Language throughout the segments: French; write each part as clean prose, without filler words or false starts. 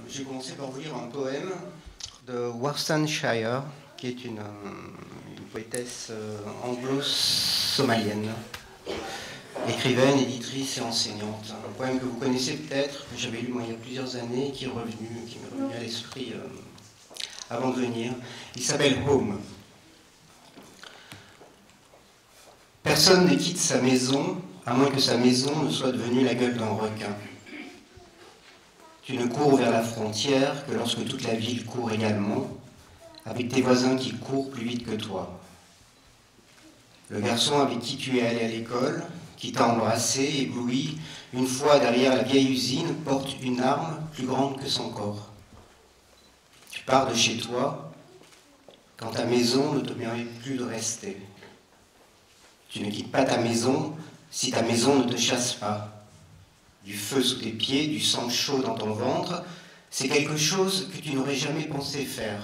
j'ai commencé par vous lire un poème de Worcestershire, qui est une poétesse anglo-somalienne, écrivaine, éditrice et enseignante. Un poème que vous connaissez peut-être, que j'avais lu moi, il y a plusieurs années, qui m'est revenu à l'esprit avant de venir. Il s'appelle Home. Personne ne quitte sa maison, à moins que sa maison ne soit devenue la gueule d'un requin. Tu ne cours vers la frontière que lorsque toute la ville court également, avec tes voisins qui courent plus vite que toi. Le garçon avec qui tu es allé à l'école, qui t'a embrassé, ébloui, une fois derrière la vieille usine, porte une arme plus grande que son corps. Tu pars de chez toi, quand ta maison ne te permet plus de rester. Tu ne quittes pas ta maison si ta maison ne te chasse pas. Du feu sous tes pieds, du sang chaud dans ton ventre, c'est quelque chose que tu n'aurais jamais pensé faire,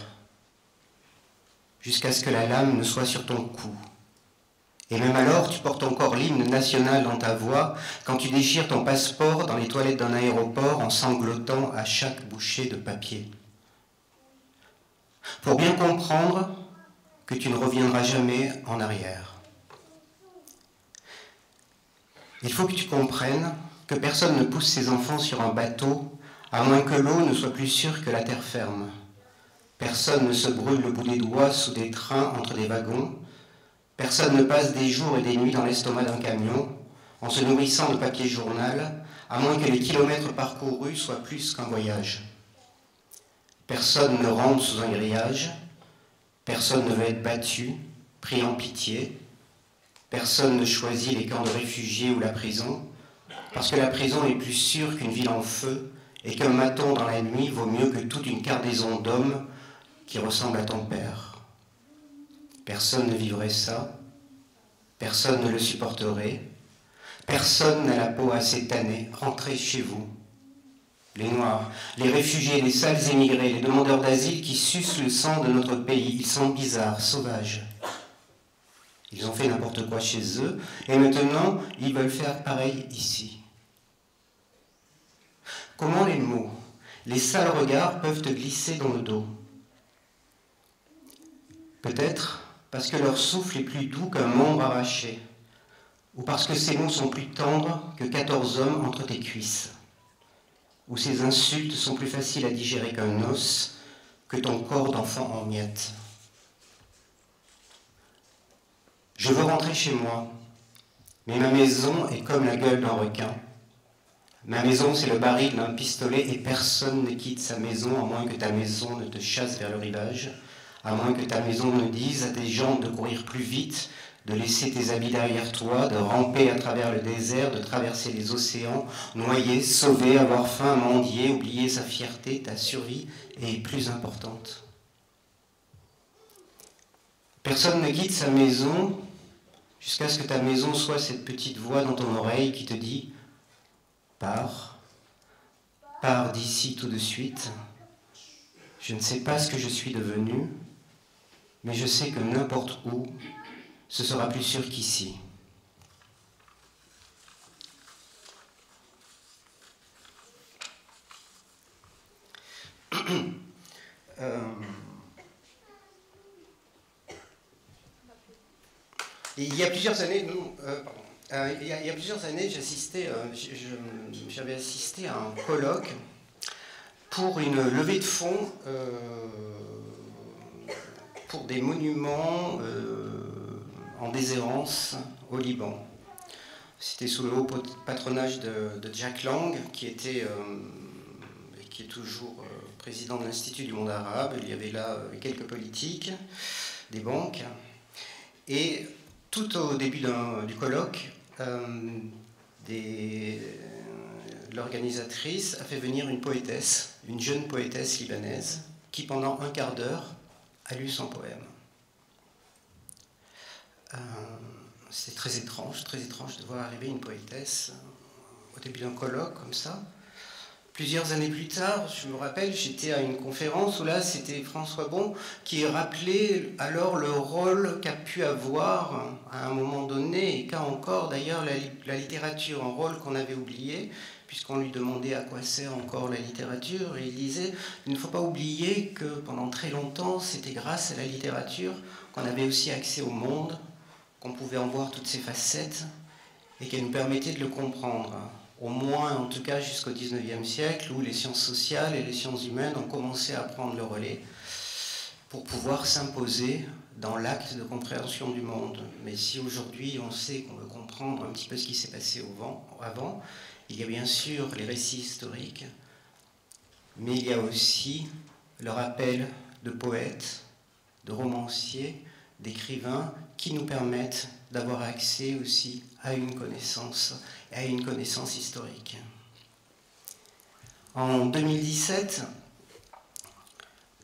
jusqu'à ce que la lame ne soit sur ton cou. Et même alors, tu portes encore l'hymne national dans ta voix, quand tu déchires ton passeport dans les toilettes d'un aéroport en sanglotant à chaque bouchée de papier. Pour bien comprendre que tu ne reviendras jamais en arrière. Il faut que tu comprennes que personne ne pousse ses enfants sur un bateau, à moins que l'eau ne soit plus sûre que la terre ferme. Personne ne se brûle le bout des doigts sous des trains entre des wagons. Personne ne passe des jours et des nuits dans l'estomac d'un camion, en se nourrissant de papier journal, à moins que les kilomètres parcourus soient plus qu'un voyage. Personne ne rentre sous un grillage. Personne ne veut être battu, pris en pitié. Personne ne choisit les camps de réfugiés ou la prison, parce que la prison est plus sûre qu'une ville en feu et qu'un maton dans la nuit vaut mieux que toute une cargaison d'hommes qui ressemblent à ton père. Personne ne vivrait ça, personne ne le supporterait, personne n'a la peau assez tannée. Rentrez chez vous. Les Noirs, les réfugiés, les sales émigrés, les demandeurs d'asile qui sucent le sang de notre pays, ils sont bizarres, sauvages. Ils ont fait n'importe quoi chez eux et maintenant ils veulent faire pareil ici. Comment les mots, les sales regards peuvent te glisser dans le dos? Peut-être parce que leur souffle est plus doux qu'un membre arraché, ou parce que ces mots sont plus tendres que 14 hommes entre tes cuisses, ou ces insultes sont plus faciles à digérer qu'un os, que ton corps d'enfant en miettes. Je veux rentrer chez moi, mais ma maison est comme la gueule d'un requin. Ma maison, c'est le baril d'un pistolet et personne ne quitte sa maison à moins que ta maison ne te chasse vers le rivage, à moins que ta maison ne dise à tes jambes de courir plus vite, de laisser tes habits derrière toi, de ramper à travers le désert, de traverser les océans, noyer, sauver, avoir faim, mendier, oublier sa fierté, ta survie est plus importante. Personne ne quitte sa maison jusqu'à ce que ta maison soit cette petite voix dans ton oreille qui te dit « Pars, pars d'ici tout de suite. Je ne sais pas ce que je suis devenu, mais je sais que n'importe où, ce sera plus sûr qu'ici. » Il y a plusieurs années, j'avais assisté à un colloque pour une levée de fonds pour des monuments en déshérence au Liban. C'était sous le haut patronage de Jack Lang, qui était et qui est toujours président de l'Institut du monde arabe. Il y avait là quelques politiques, des banques. Et tout au début du colloque, l'organisatrice a fait venir une poétesse, une jeune poétesse libanaise, qui pendant un quart d'heure a lu son poème. C'est très étrange de voir arriver une poétesse au début d'un colloque comme ça. Plusieurs années plus tard, je me rappelle, j'étais à une conférence où là, c'était François Bon qui rappelait alors le rôle qu'a pu avoir à un moment donné, et qu'a encore d'ailleurs la littérature, un rôle qu'on avait oublié, puisqu'on lui demandait à quoi sert encore la littérature, et il disait, il ne faut pas oublier que pendant très longtemps, c'était grâce à la littérature qu'on avait aussi accès au monde, qu'on pouvait en voir toutes ses facettes, et qu'elle nous permettait de le comprendre. Au moins, en tout cas, jusqu'au XIXe siècle, où les sciences sociales et les sciences humaines ont commencé à prendre le relais pour pouvoir s'imposer dans l'acte de compréhension du monde. Mais si aujourd'hui on sait qu'on veut comprendre un petit peu ce qui s'est passé avant, il y a bien sûr les récits historiques, mais il y a aussi le rappel de poètes, de romanciers, d'écrivains qui nous permettent d'avoir accès aussi à une connaissance historique. En 2017,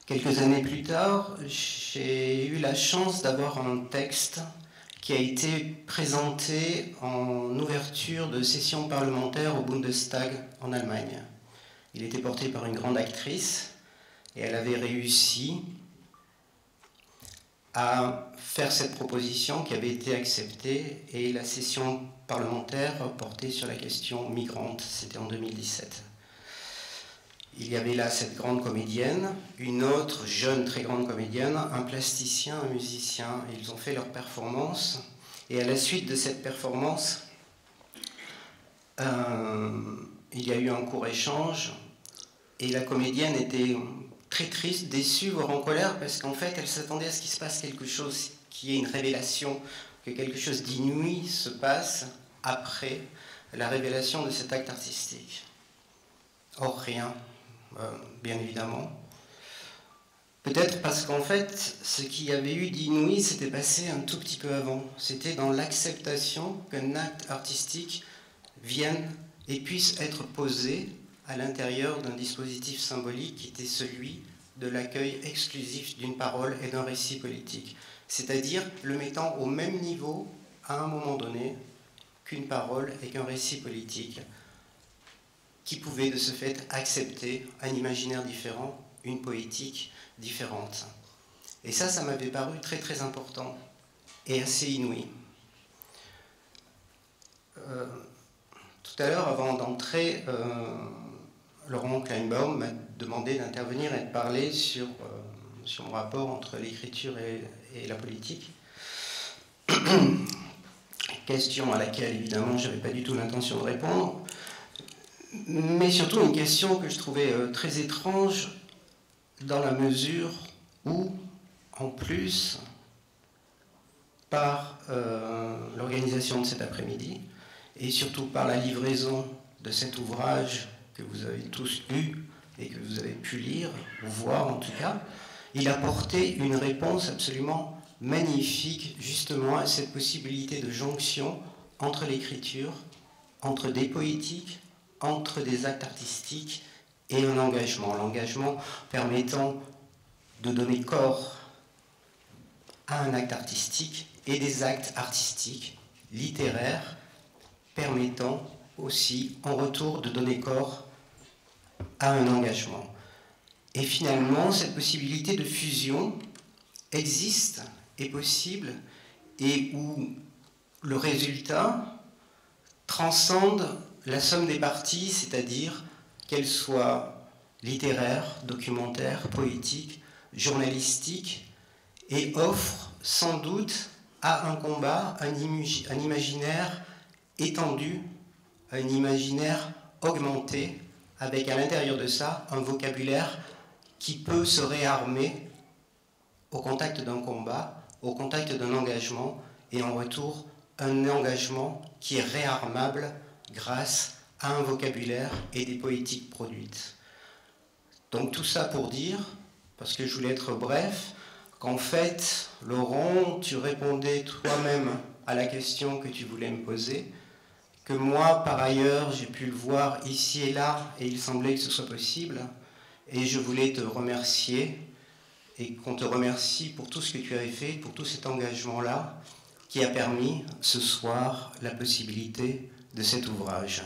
quelques années plus tard, j'ai eu la chance d'avoir un texte qui a été présenté en ouverture de session parlementaire au Bundestag en Allemagne. Il était porté par une grande actrice et elle avait réussi à faire cette proposition qui avait été acceptée, et la session parlementaire portait sur la question migrante, c'était en 2017. Il y avait là cette grande comédienne, une autre jeune très grande comédienne, un plasticien, un musicien, et ils ont fait leur performance, et à la suite de cette performance, il y a eu un court échange, et la comédienne était très triste, déçue, voire en colère, parce qu'en fait, elle s'attendait à ce qu'il se passe quelque chose, qu'il y ait une révélation, que quelque chose d'inouï se passe après la révélation de cet acte artistique. Or, rien, bien évidemment. Peut-être parce qu'en fait, ce qu'il y avait eu d'inouï s'était passé un tout petit peu avant. C'était dans l'acceptation qu'un acte artistique vienne et puisse être posé à l'intérieur d'un dispositif symbolique qui était celui de l'accueil exclusif d'une parole et d'un récit politique. C'est-à-dire le mettant au même niveau, à un moment donné, qu'une parole et qu'un récit politique, qui pouvait de ce fait accepter un imaginaire différent, une poétique différente. Et ça m'avait paru très très important et assez inouï. Tout à l'heure, avant d'entrer, Laurent Kleinbaum m'a demandé d'intervenir et de parler sur mon rapport entre l'écriture et la politique. Question à laquelle, évidemment, je n'avais pas du tout l'intention de répondre, mais surtout une question que je trouvais très étrange dans la mesure où, en plus, par l'organisation de cet après-midi, et surtout par la livraison de cet ouvrage que vous avez tous lu et que vous avez pu lire, ou voir en tout cas, il apportait une réponse absolument magnifique justement à cette possibilité de jonction entre l'écriture, entre des poétiques, entre des actes artistiques et un engagement. L'engagement permettant de donner corps à un acte artistique et des actes artistiques, littéraires, permettant aussi en retour de donner corps à un engagement. Et finalement, cette possibilité de fusion existe, est possible, et où le résultat transcende la somme des parties, c'est-à-dire qu'elles soient littéraires, documentaires, poétiques, journalistiques, et offre sans doute à un combat, un imaginaire étendu, un imaginaire augmenté, avec à l'intérieur de ça un vocabulaire qui peut se réarmer au contact d'un combat, au contact d'un engagement, et en retour un engagement qui est réarmable grâce à un vocabulaire et des poétiques produites. Donc tout ça pour dire, parce que je voulais être bref, qu'en fait, Laurent, tu répondais toi-même à la question que tu voulais me poser, que moi, par ailleurs, j'ai pu le voir ici et là, et il semblait que ce soit possible, et je voulais te remercier, et qu'on te remercie pour tout ce que tu avais fait, pour tout cet engagement-là, qui a permis, ce soir, la possibilité de cet ouvrage.